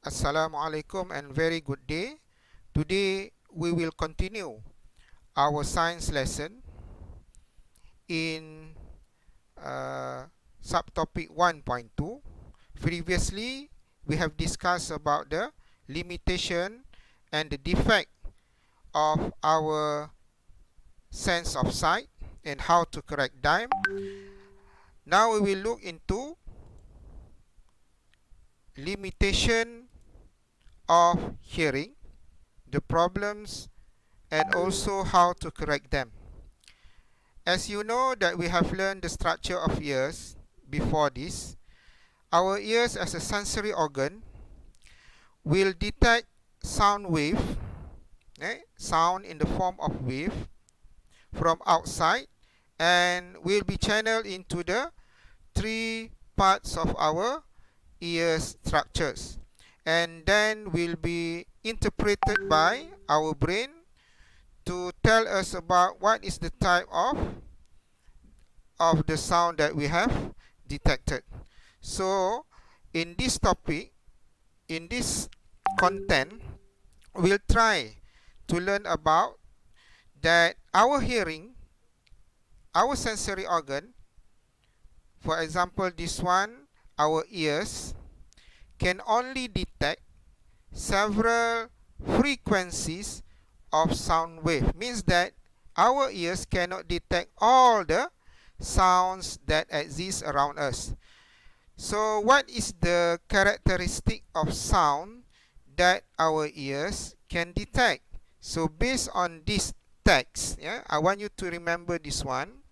Assalamualaikum and very good day. Today we will continue our science lesson in subtopic 1.2. Previously we have discussed about the limitation and the defect of our sense of sight and how to correct them. Now we will look into limitation of hearing, the problems, and also how to correct them. As you know that we have learned the structure of ears before this, our ears as a sensory organ will detect sound wave, sound in the form of wave from outside, and will be channeled into the three parts of our ear structures, and then will be interpreted by our brain to tell us about what is the type of the sound that we have detected. So in this topic, in this content, we'll try to learn about that our hearing, our sensory organ, for example this one, our ears, can only detect several frequencies of sound wave. Means that our ears cannot detect all the sounds that exist around us. So what is the characteristic of sound that our ears can detect? So based on this text, I want you to remember this one.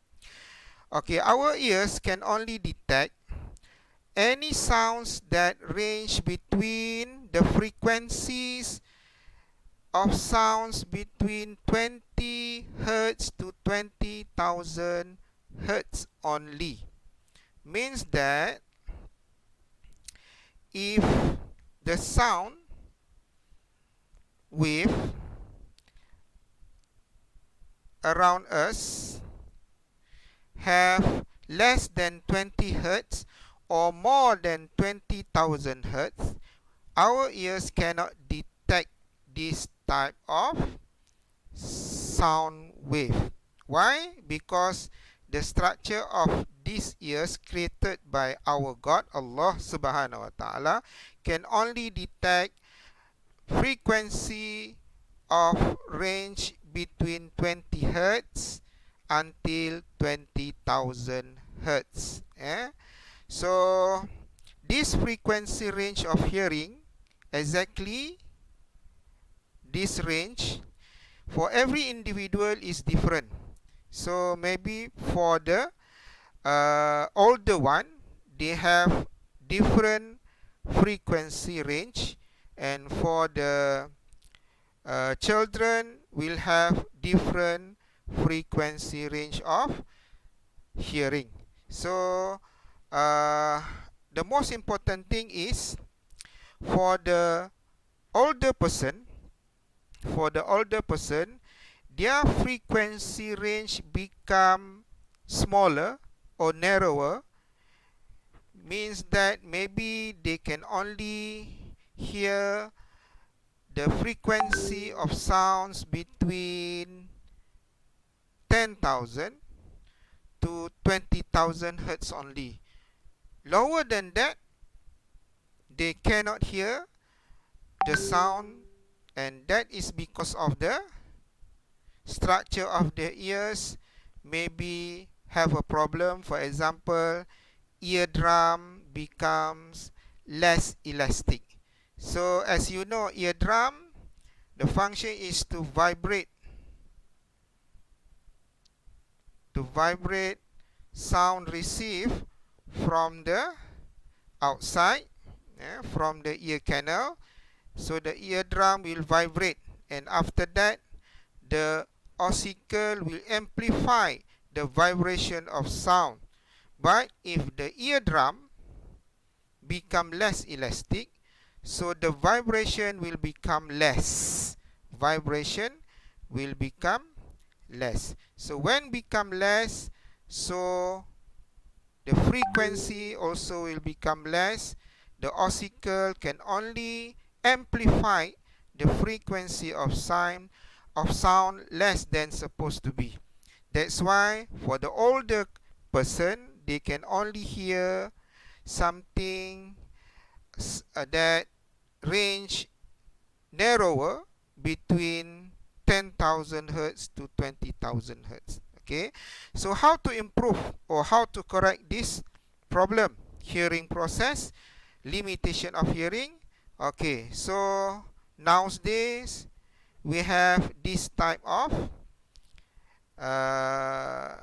Okay, our ears can only detect any sounds that range between the frequencies of sounds between 20 Hertz to 20,000 Hertz only. Means that if the sound wave around us have less than 20 Hertz or more than 20,000 Hertz, our ears cannot detect this type of sound wave. Why? Because the structure of these ears created by our God, Allah Subhanahu wa Ta'ala, can only detect frequency of range between 20 Hertz until 20,000 Hertz. So this frequency range of hearing, exactly this range, for every individual is different. So maybe for the older one, they have different frequency range, and for the children will have different frequency range of hearing. So the most important thing is for the older person, their frequency range become smaller or narrower. Means that maybe they can only hear the frequency of sounds between 10,000 to 20,000 Hertz only. Lower than that, they cannot hear the sound, and that is because of the structure of the ears maybe have a problem. For example, eardrum becomes less elastic. So as you know, eardrum, the function is to vibrate sound received from the outside, from the ear canal. So the eardrum will vibrate, and after that the ossicle will amplify the vibration of sound. But if the eardrum become less elastic, so the vibration will become less. So when become less, so the frequency also will become less. The ossicle can only amplify the frequency of sound less than supposed to be. That's why for the older person, they can only hear something that range narrower between 10,000 hertz to 20,000 hertz. Okay, so how to improve or how to correct this problem? Hearing process, limitation of hearing. Okay, so nowadays we have this type of uh,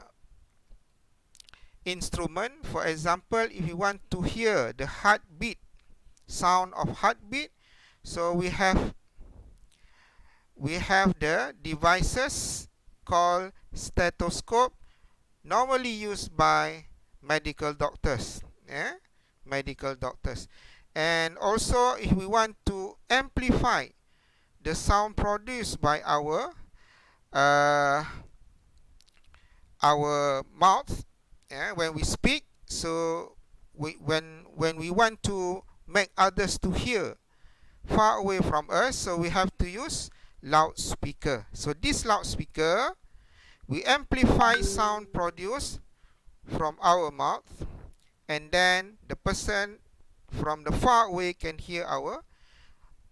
instrument. For example, if you want to hear the heartbeat, sound of heartbeat, so we have the devices called stethoscope, normally used by medical doctors. Yeah? Medical doctors. And also, if we want to amplify the sound produced by uh, our mouth, yeah, when we speak, so when we want to make others to hear far away from us, so we have to use loudspeaker. So this loudspeaker, we amplify sound produced from our mouth, and then the person from the far away can hear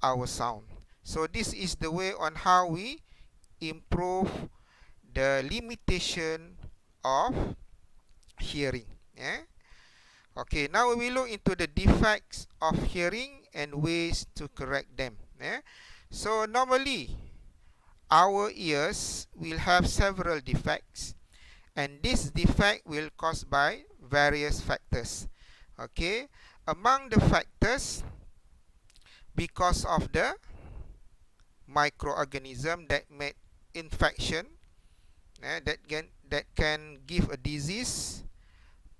our sound. So this is the way on how we improve the limitation of hearing. Yeah? Okay, now we look into the defects of hearing and ways to correct them. Yeah? So normally, our ears will have several defects, and this defect will caused by various factors. Okay, among the factors, because of the microorganism that make infection, that can give a disease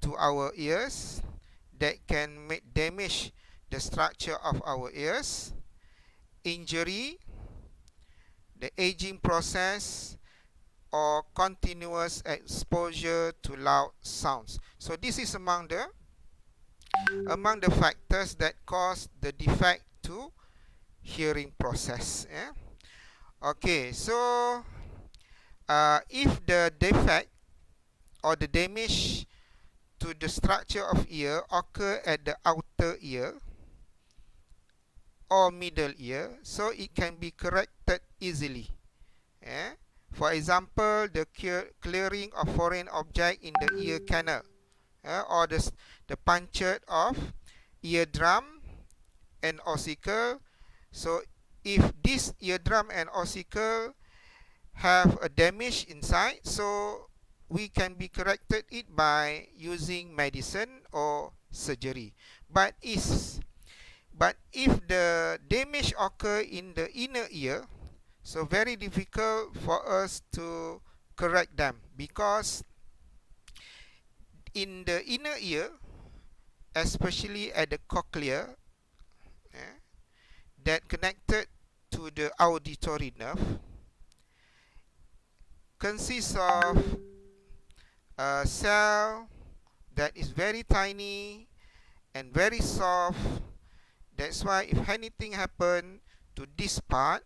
to our ears, that can make damage the structure of our ears, injury, the aging process, or continuous exposure to loud sounds. So this is among the factors that cause the defect to hearing process. Yeah? Okay, so if the defect or the damage to the structure of ear occur at the outer ear or middle ear, so it can be corrected easily. Yeah? For example, the clearing of foreign object in the ear canal, or the puncture of eardrum and ossicle. So if this eardrum and ossicle have a damage inside, so we can be corrected it by using medicine or surgery. But if the damage occur in the inner ear, so very difficult for us to correct them, because in the inner ear, especially at the cochlea, that connected to the auditory nerve, consists of a cell that is very tiny and very soft. That's why if anything happen to this part,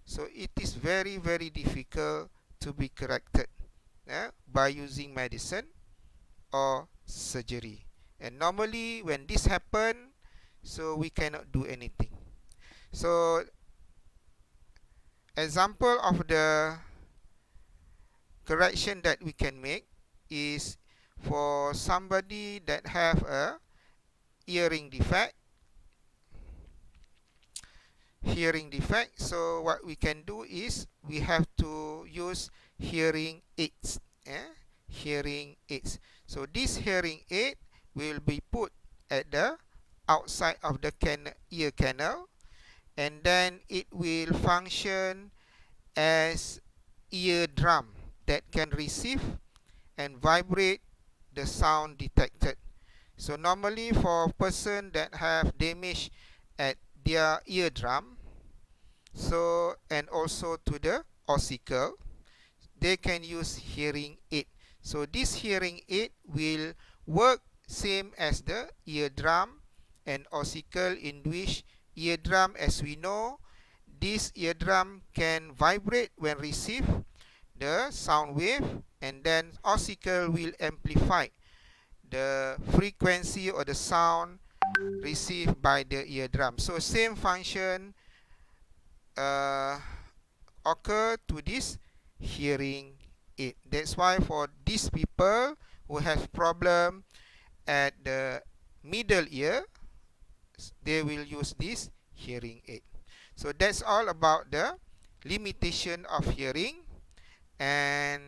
so it is very difficult to be corrected by using medicine or surgery. And normally when this happen, so we cannot do anything. So example of the correction that we can make is for somebody that have a hearing defect. So what we can do is we have to use hearing aids. Hearing aids. So this hearing aid will be put at the outside of the ear canal, and then it will function as eardrum that can receive and vibrate the sound detected. So normally for a person that have damage at their eardrum, so and also to the ossicle, they can use hearing aid. So this hearing aid will work same as the eardrum and ossicle, in which eardrum, as we know, this eardrum can vibrate when receive the sound wave, and then ossicle will amplify the frequency or the sound received by the eardrum. So same function uh, occur to this hearing aid. That's why for these people who have problem at the middle ear, they will use this hearing aid. So that's all about the limitation of hearing. And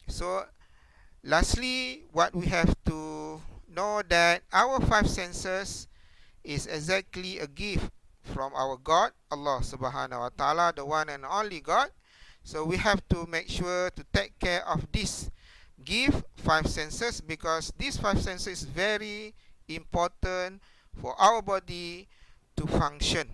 so lastly, what we have to know that our five senses is exactly a gift from our God, Allah subhanahu wa ta'ala, the one and only God. So we have to make sure to take care of this gift, five senses, because these five senses is very important for our body to function.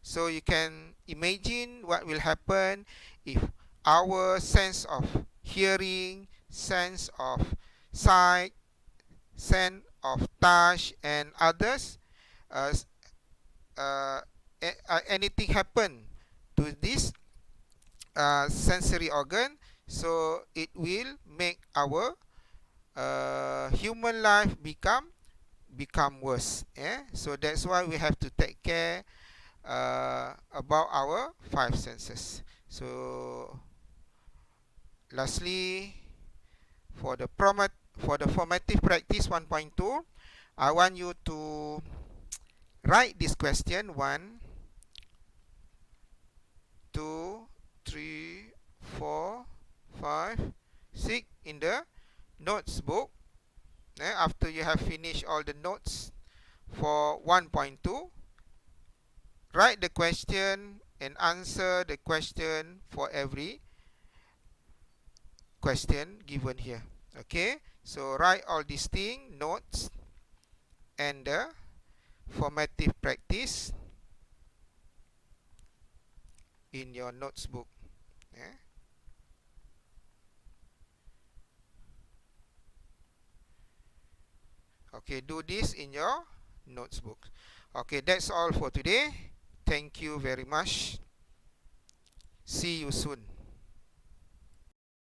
So you can imagine what will happen if our sense of hearing, sense of sight, sense of touch, and others, uh, anything happen to this sensory organ, so it will make our human life become worse. So that's why we have to take care about our five senses. So lastly, for the formative practice 1.2, I want you to write this question 1, 2, 3, 4, 5, 6 in the notes book. After you have finished all the notes for 1.2, write the question and answer the question for every question given here. Okay, so write all these things, notes and the formative practice in your notes book. Okay, do this in your notes book. Okay, that's all for today. Thank you very much. See you soon.